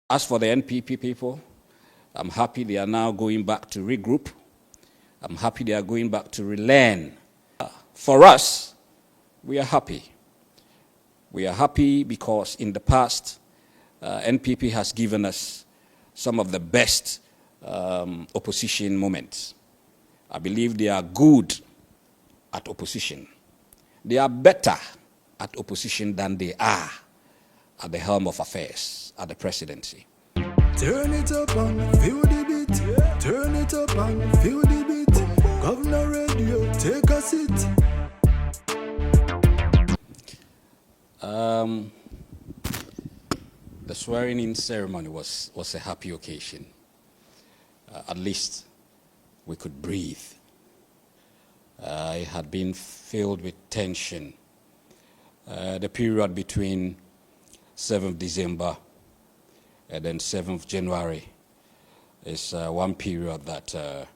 As for the NPP people, I'm happy they are now going back to regroup. I'm happy they are going back to relearn. For us, we are happy. We are happy because in the past, NPP has given us some of the best opposition moments. I believe they are good at opposition. They are better at opposition than they are at the helm of affairs, at the presidency. Turn it up and feel the beat. Turn it up and feel the beat. Governor Radio, take a seat. The swearing-in ceremony was a happy occasion. At least we could breathe. It had been filled with tension. The period between 7th December and then 7th January is one period that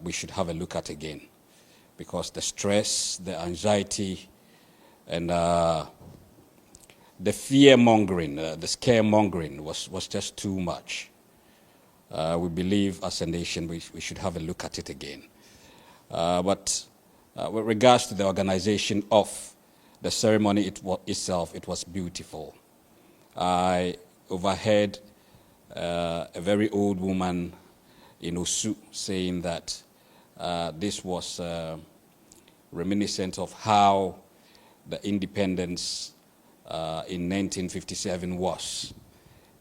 we should have a look at again, because the stress, the anxiety, and the fear-mongering, the scare-mongering was just too much. We believe as a nation we should have a look at it again. But with regards to the organization of the ceremony itself, it was beautiful. I overheard a very old woman in Osu saying that this was reminiscent of how the independence in 1957 was.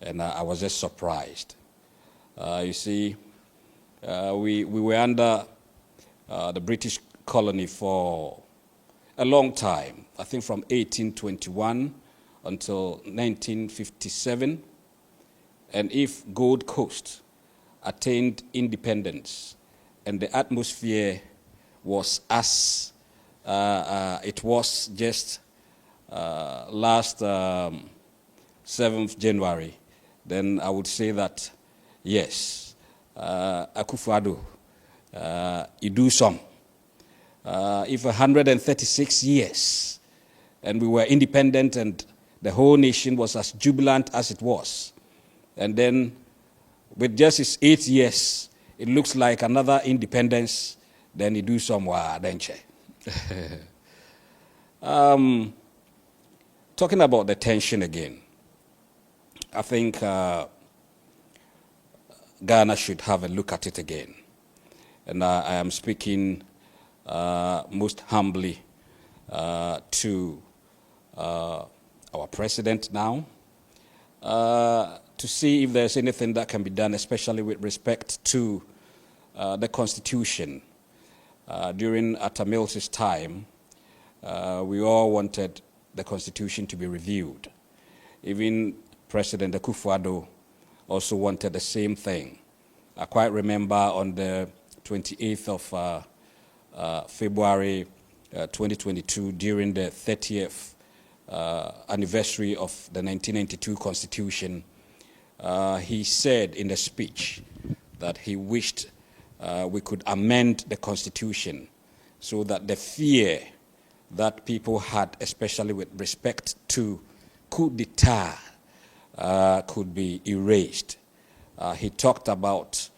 And I was just surprised. You see, we were under the British colony for a long time, I think from 1821 until 1957. And if Gold Coast attained independence and the atmosphere was as it was just last 7th January, then I would say that, yes, Akufo-Addo, you do some. If 136 years and we were independent and the whole nation was as jubilant as it was, and then with just his 8 years, it looks like another independence, then you do some adventure. Talking about the tension again, I think Ghana should have a look at it again. And I am speaking most humbly to our president now, to see if there's anything that can be done, especially with respect to the Constitution. During Atta Mills's time, we all wanted the Constitution to be reviewed. Even President Akufo-Addo also wanted the same thing. I quite remember on the 28th of February 2022, during the 30th anniversary of the 1992 Constitution, he said in the speech that he wished we could amend the Constitution so that the fear that people had, especially with respect to coup d'etat, could be erased. He talked about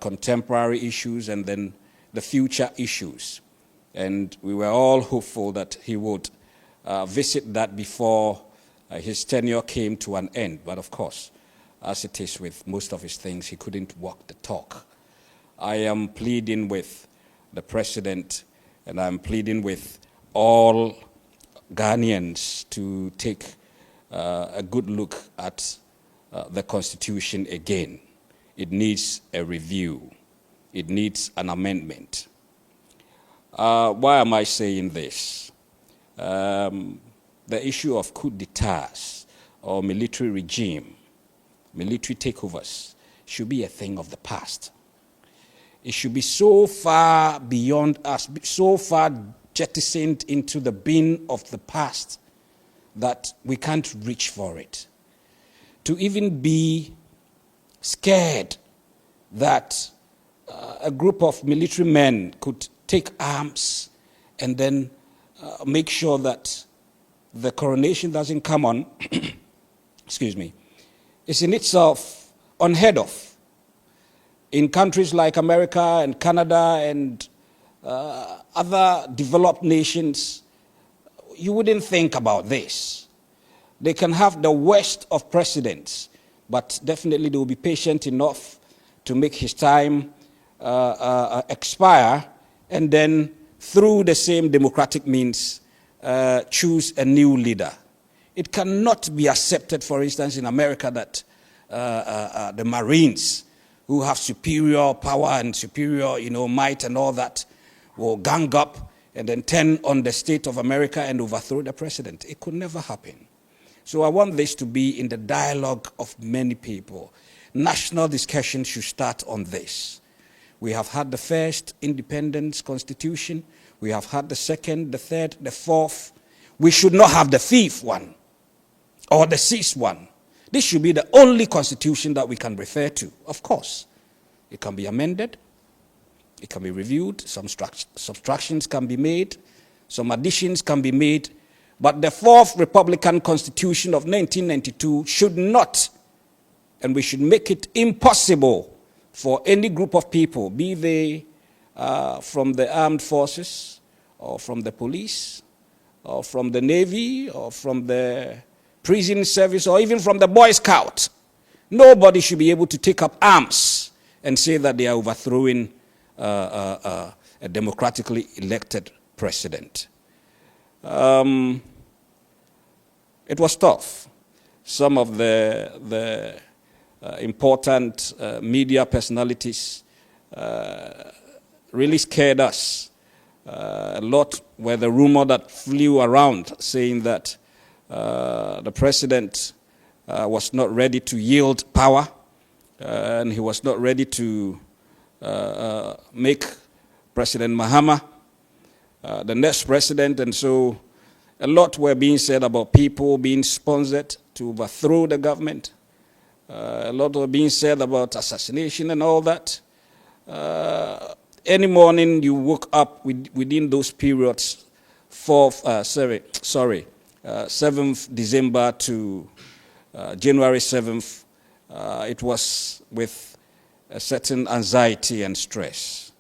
contemporary issues and then the future issues. And we were all hopeful that he would visit that before his tenure came to an end. But of course, as it is with most of his things, he couldn't walk the talk. I am pleading with the president, and I'm pleading with all Ghanaians to take a good look at the Constitution again. It needs a review. It needs an amendment. Why am I saying this? The issue of coup d'etats or military regime, military takeovers, should be a thing of the past. It should be so far beyond us, so far jettisoned into the bin of the past that we can't reach for it. To even be scared that a group of military men could take arms and then make sure that the coronation doesn't come on, excuse me, is in itself unheard of. In countries like America and Canada and other developed nations, you wouldn't think about this. They can have the worst of presidents, but definitely they will be patient enough to make his time expire, and then through the same democratic means choose a new leader. It cannot be accepted, for instance, in America that the Marines, who have superior power and superior, might and all that, will gang up and then turn on the state of America and overthrow the president. It could never happen. So I want this to be in the dialogue of many people. National discussion should start on this. We have had the first independence constitution. We have had the second, the third, the fourth. We should not have the fifth one or the sixth one. This should be the only constitution that we can refer to. Of course, it can be amended, it can be reviewed, some subtractions can be made, some additions can be made, but the fourth Republican Constitution of 1992 should not, and we should make it impossible for any group of people, be they from the armed forces, or from the police, or from the Navy, or from the prison service, or even from the Boy Scout. Nobody should be able to take up arms and say that they are overthrowing a democratically elected president. It was tough. Some of the important media personalities really scared us. A lot were the rumor that flew around saying that the president was not ready to yield power, and he was not ready to make President Mahama the next president. And so a lot were being said about people being sponsored to overthrow the government. A lot were being said about assassination and all that. Any morning you woke up within those periods, 7th December to January 7th, it was with a certain anxiety and stress.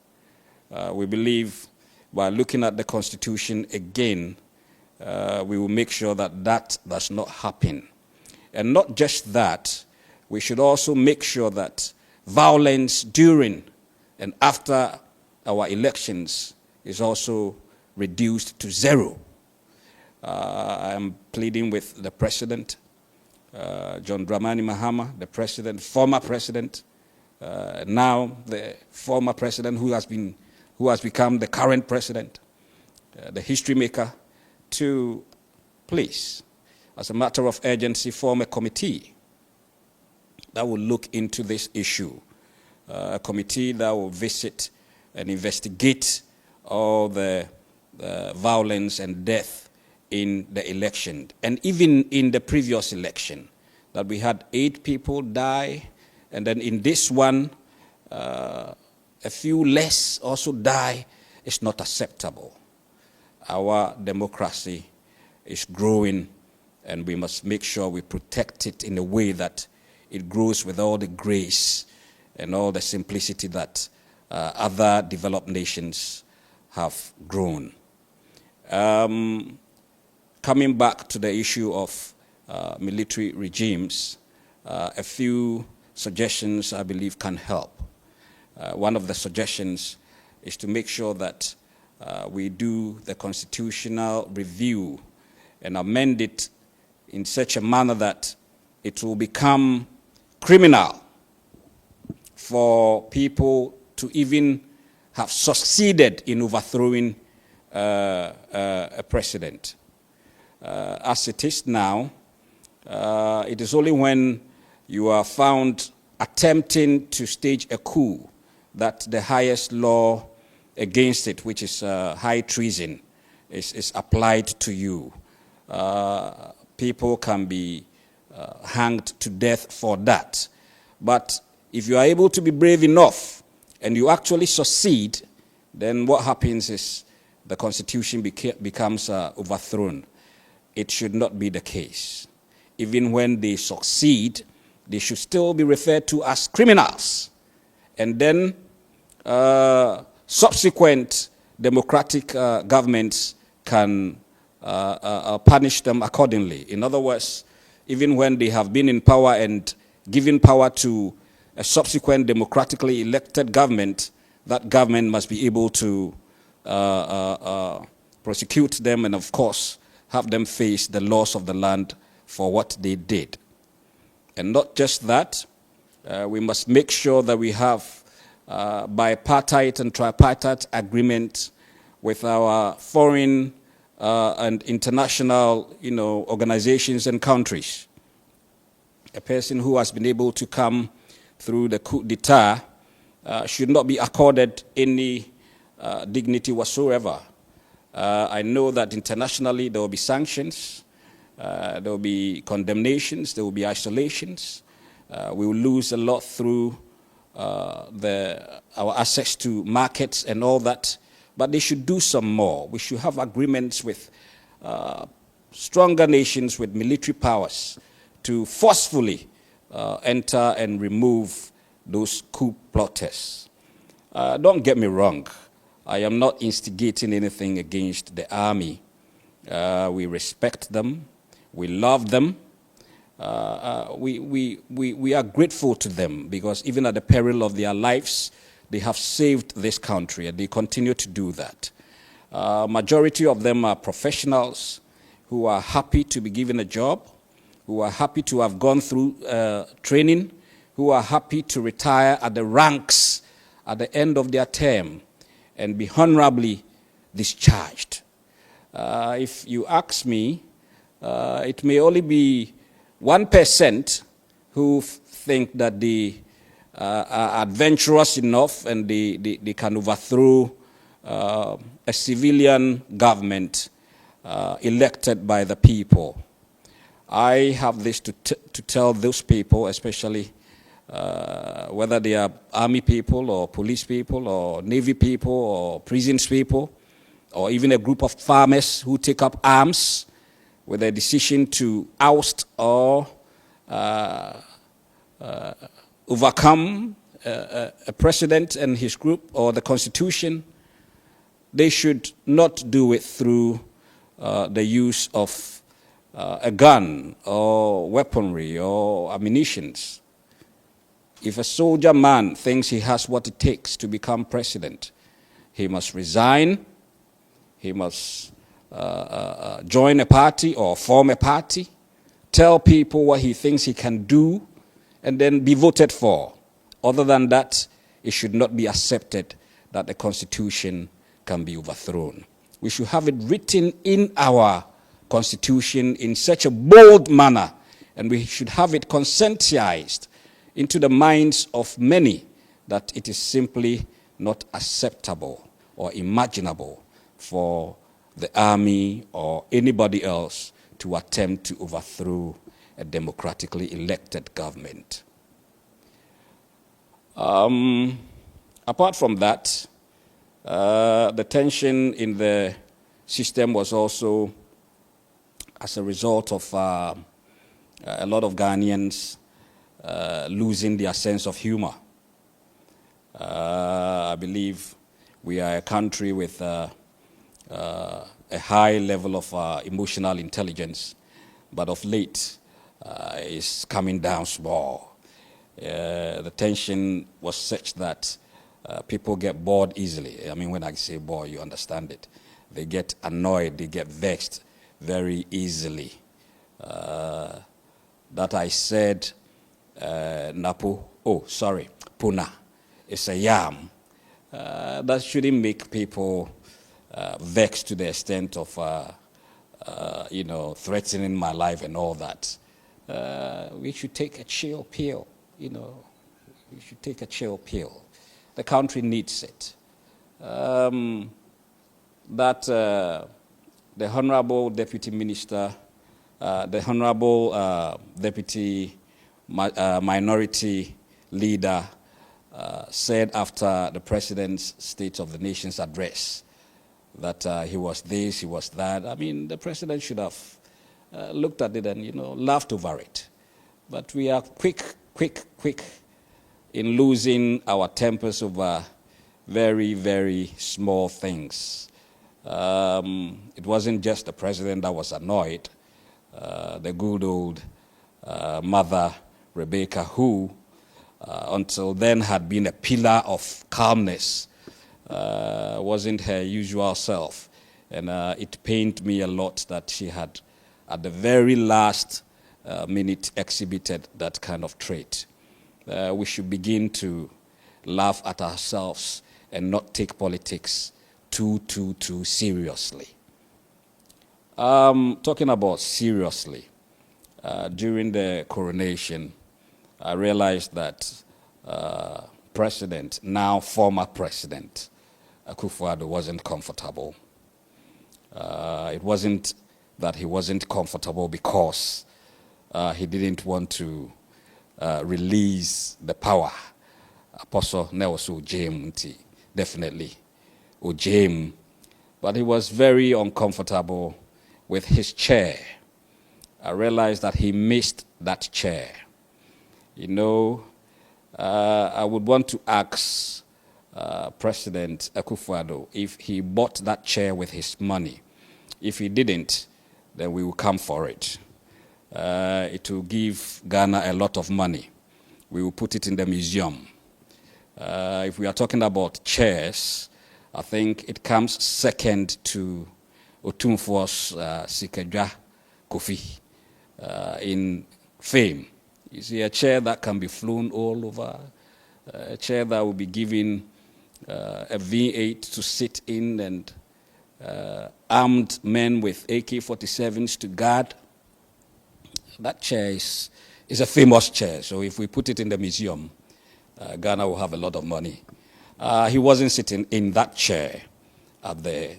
We believe by looking at the Constitution again, we will make sure that that does not happen. And not just that, we should also make sure that violence during and after our elections is also reduced to zero. I am pleading with the President, John Dramani Mahama, the President, former President, now the former President who has become the current President, the history maker, to please, as a matter of urgency, form a committee that will look into this issue, a committee that will visit and investigate all the violence and death in the election, and even in the previous election, that we had 8 people die, and then in this one, a few less also die. Is not acceptable. Our democracy is growing, and we must make sure we protect it in a way that it grows with all the grace and all the simplicity that other developed nations have grown. Coming back to the issue of military regimes, a few suggestions I believe can help. One of the suggestions is to make sure that we do the constitutional review and amend it in such a manner that it will become criminal for people to even have succeeded in overthrowing a president. As it is now, it is only when you are found attempting to stage a coup that the highest law against it, which is high treason, is applied to you. People can be hanged to death for that. But if you are able to be brave enough and you actually succeed, then what happens is the Constitution becomes overthrown. It should not be the case. Even when they succeed, they should still be referred to as criminals. And then subsequent democratic governments can punish them accordingly. In other words, even when they have been in power and given power to a subsequent democratically elected government, that government must be able to prosecute them and, of course, have them face the laws of the land for what they did. And not just that, we must make sure that we have bipartite and tripartite agreement with our foreign and international, organizations and countries. A person who has been able to come through the coup d'etat should not be accorded any dignity whatsoever. I know that internationally there will be sanctions, there will be condemnations, there will be isolations. We will lose a lot through our access to markets and all that, but they should do some more. We should have agreements with stronger nations with military powers to forcefully enter and remove those coup plotters. Don't get me wrong, I am not instigating anything against the army. We respect them, we love them. We are grateful to them because even at the peril of their lives, they have saved this country and they continue to do that. Majority of them are professionals who are happy to be given a job, who are happy to have gone through training, who are happy to retire at the ranks at the end of their term and be honorably discharged. If you ask me, it may only be 1% who think that they are adventurous enough and they can overthrow a civilian government elected by the people. I have this to tell those people, especially whether they are army people or police people or navy people or prisons people or even a group of farmers who take up arms with a decision to oust or overcome a president and his group or the constitution. They should not do it through the use of a gun or weaponry or ammunitions. If a soldier man thinks he has what it takes to become president, he must resign, he must join a party or form a party, tell people what he thinks he can do, and then be voted for. Other than that, it should not be accepted that the Constitution can be overthrown. We should have it written in our Constitution in such a bold manner, and we should have it conscientized into the minds of many that it is simply not acceptable or imaginable for the army or anybody else to attempt to overthrow a democratically elected government. Apart from that, the tension in the system was also as a result of a lot of Ghanaians losing their sense of humor. I believe we are a country with a high level of emotional intelligence, but of late it's coming down small. The tension was such that people get bored easily. I mean, when I say bored, you understand it. They get annoyed, they get vexed very easily. That I said, Puna, it's a yam. That shouldn't make people vexed to the extent of, threatening my life and all that. We should take a chill pill, We should take a chill pill. The country needs it. The Honorable Deputy Minister, the Honorable Deputy Minority Leader said after the President's State of the Nation's address that he was this, he was that. I mean, the President should have looked at it and, laughed over it. But we are quick in losing our tempers over very, very small things. It wasn't just the president that was annoyed. The good old mother, Rebecca, who until then had been a pillar of calmness, wasn't her usual self. And it pained me a lot that she had, at the very last minute, exhibited that kind of trait. We should begin to laugh at ourselves and not take politics too seriously. Talking about seriously, during the coronation, I realized that President, now former President, Akufo-Addo wasn't comfortable. It wasn't that he wasn't comfortable because he didn't want to release the power. Apostle Nelson Ojem, definitely Ojem, but he was very uncomfortable with his chair. I realized that he missed that chair. You know, I would want to ask President Akufo-Addo if he bought that chair with his money. If he didn't, then we will come for it. It will give Ghana a lot of money. We will put it in the museum. If we are talking about chairs, I think it comes second to Otumfuo's Sikadwa Kofi in fame. You see, a chair that can be flown all over, a chair that will be given a V8 to sit in and armed men with AK-47s to guard. That chair is a famous chair, so if we put it in the museum, Ghana will have a lot of money. He wasn't sitting in that chair at the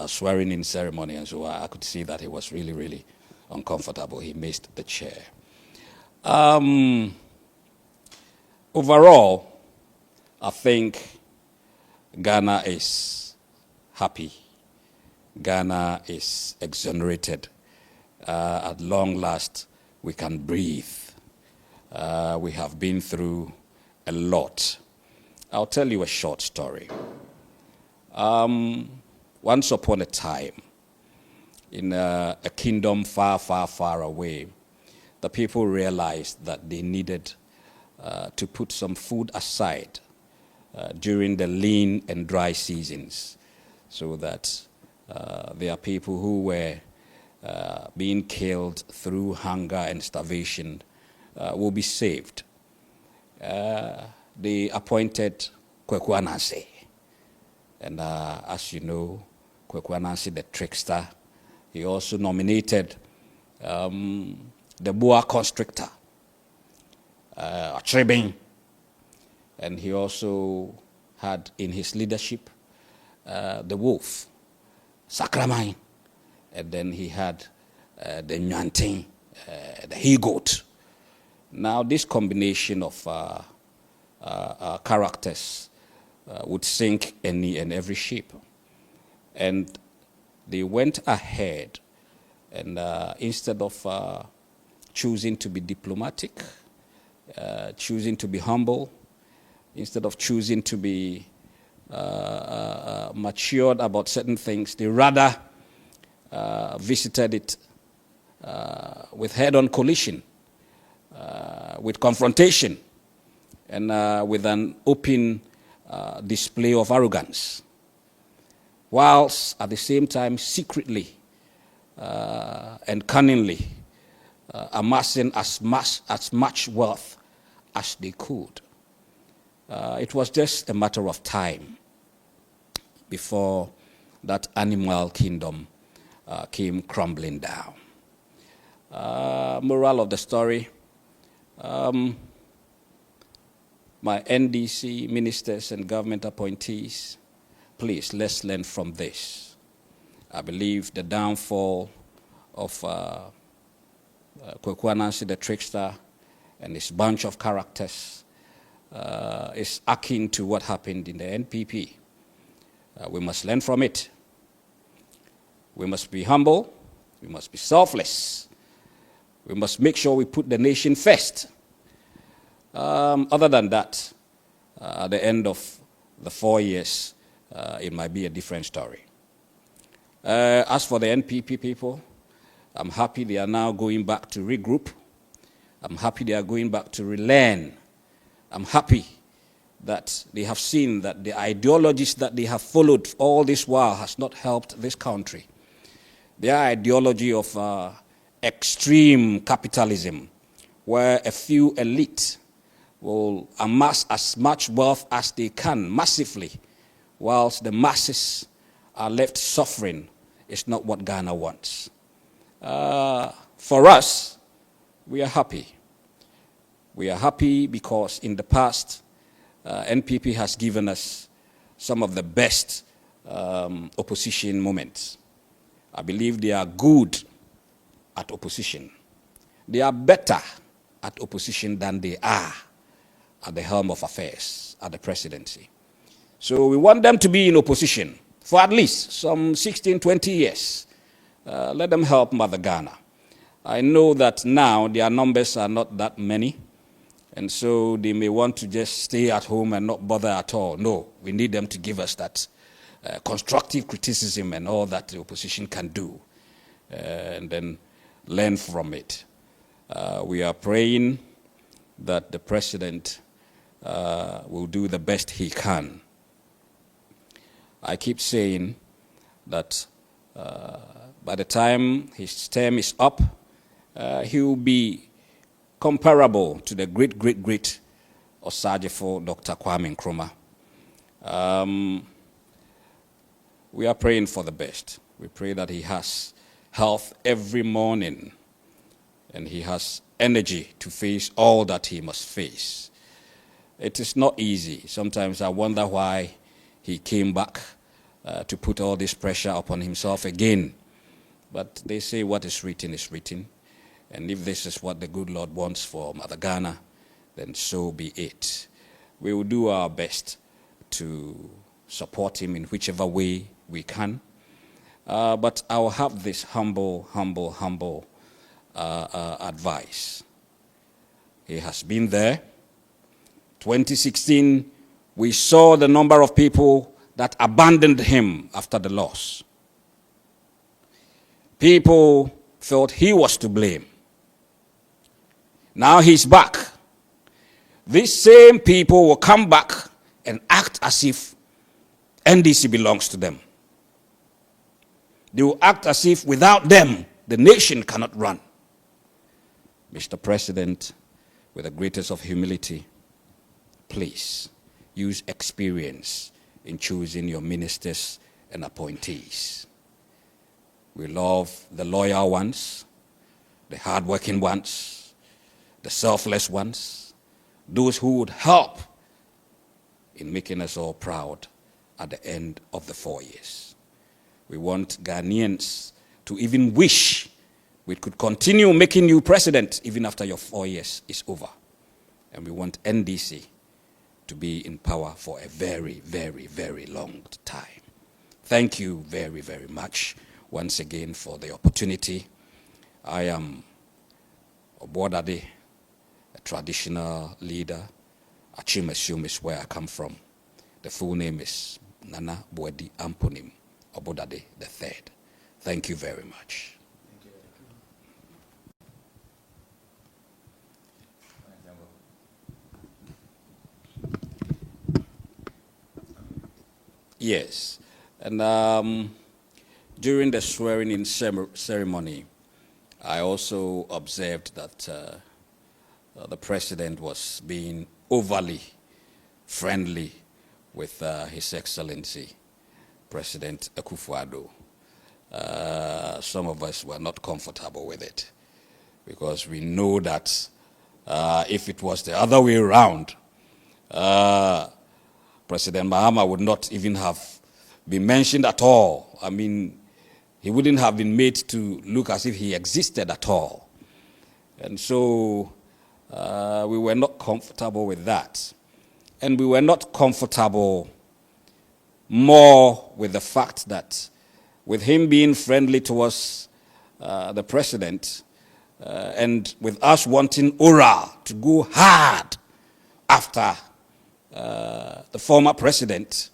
swearing-in ceremony, and so I could see that he was really, really uncomfortable. He missed the chair. Overall, I think Ghana is happy. Ghana is exonerated. At long last, we can breathe. We have been through a lot. I'll tell you a short story. Once upon a time, in a kingdom far, far, far away, the people realized that they needed to put some food aside during the lean and dry seasons, so that there are people who were being killed through hunger and starvation will be saved. They appointed Kweku Anansi. And as you know, Kweku Anansi, the trickster, he also nominated the boa constrictor, Achrebin, and he also had in his leadership the wolf, Sakramine, and then he had the Nyantin, the he-goat. Now this combination of characters would sink any and every ship. And they went ahead and instead of choosing to be diplomatic, choosing to be humble, instead of choosing to be matured about certain things, they rather visited it with head-on collision, with confrontation, and with an open display of arrogance, whilst at the same time secretly and cunningly amassing as much wealth as they could. It was just a matter of time before that animal kingdom came crumbling down. Moral of the story, my NDC ministers and government appointees, please, let's learn from this. I believe the downfall of Kweku Anansi, the trickster, and his bunch of characters is akin to what happened in the NPP. We must learn from it. We must be humble. We must be selfless. We must make sure we put the nation first. Other than that, at the end of the 4 years, it might be a different story. As for the NPP people, I'm happy they are now going back to regroup. I'm happy they are going back to relearn. I'm happy that they have seen that the ideologies that they have followed all this while has not helped this country. Their ideology of extreme capitalism, where a few elite will amass as much wealth as they can massively, whilst the masses are left suffering, is not what Ghana wants. For us, we are happy. We are happy because in the past, NPP has given us some of the best opposition moments. I believe they are good at opposition. They are better at opposition than they are at the helm of affairs, at the presidency. So we want them to be in opposition for at least some 16, 20 years. Let them help Mother Ghana. I know that now their numbers are not that many, and so they may want to just stay at home and not bother at all. No, we need them to give us that constructive criticism and all that the opposition can do, and then learn from it. We are praying that the president will do the best he can. I keep saying that by the time his term is up, he will be comparable to the great Osajefo Dr. Kwame Nkrumah. We are praying for the best. We pray that he has health every morning and he has energy to face all that he must face. It is not easy. Sometimes I wonder why he came back to put all this pressure upon himself again. But they say what is written is written. And if this is what the good Lord wants for Mother Ghana, then so be it. We will do our best to support him in whichever way we can. But I will have this humble advice. He has been there. 2016, we saw the number of people that abandoned him after the loss. People felt he was to blame. Now he's back. These same people will come back and act as if NDC belongs to them. They will act as if without them, the nation cannot run. Mr. President, with the greatest of humility, please use experience in choosing your ministers and appointees. We love the loyal ones, the hardworking ones, the selfless ones, those who would help in making us all proud at the end of the 4 years. We want Ghanaians to even wish we could continue making you president even after your 4 years is over. And we want NDC to be in power for a very, very, very long time. Thank you very, very much once again for the opportunity. I am Obodade, a traditional leader. Achim Assume is where I come from. The full name is Nana Boadi Amponim Obodade III. Thank you very much. Yes, and during the swearing-in ceremony, I also observed that the president was being overly friendly with His Excellency, President Akufo-Addo. Some of us were not comfortable with it because we know that if it was the other way around, President Mahama would not even have been mentioned at all. I mean, he wouldn't have been made to look as if he existed at all. And so we were not comfortable with that. And we were not comfortable more with the fact that with him being friendly towards the president, and with us wanting oral to go hard after the former president,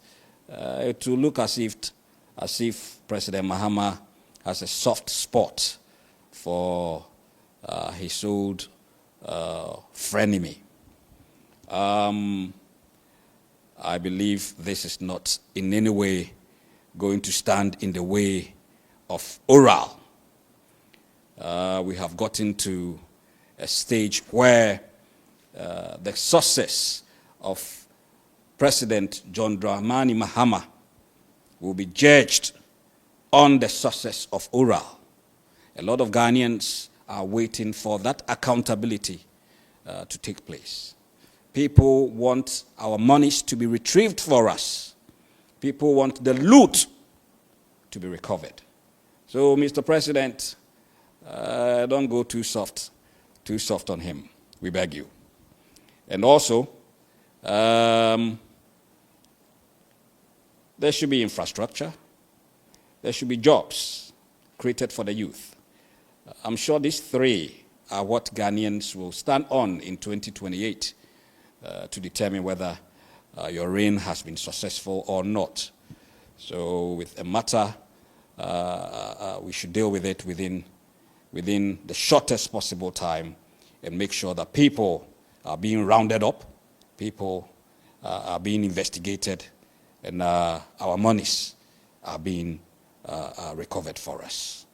it will look as if President Mahama has a soft spot for his old frenemy. I believe this is not in any way going to stand in the way of oral. We have gotten to a stage where the success of President John Dramani Mahama will be judged on the success of oral. A lot of Ghanaians are waiting for that accountability to take place. People want our monies to be retrieved for us. People want the loot to be recovered. So, Mr. President, don't go too soft on him. We beg you. And also, there should be infrastructure. There should be jobs created for the youth. I'm sure these three are what Ghanaians will stand on in 2028 to determine whether your reign has been successful or not. So with a matter, we should deal with it within the shortest possible time and make sure that people are being rounded up, people are being investigated, and our monies are being recovered for us.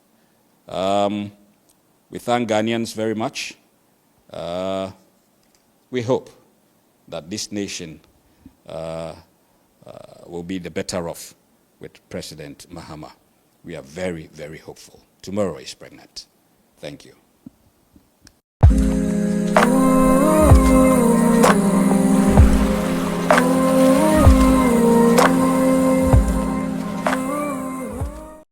We thank Ghanaians very much. We hope that this nation will be the better off with President Mahama. We are very, very hopeful. Tomorrow is pregnant. Thank you.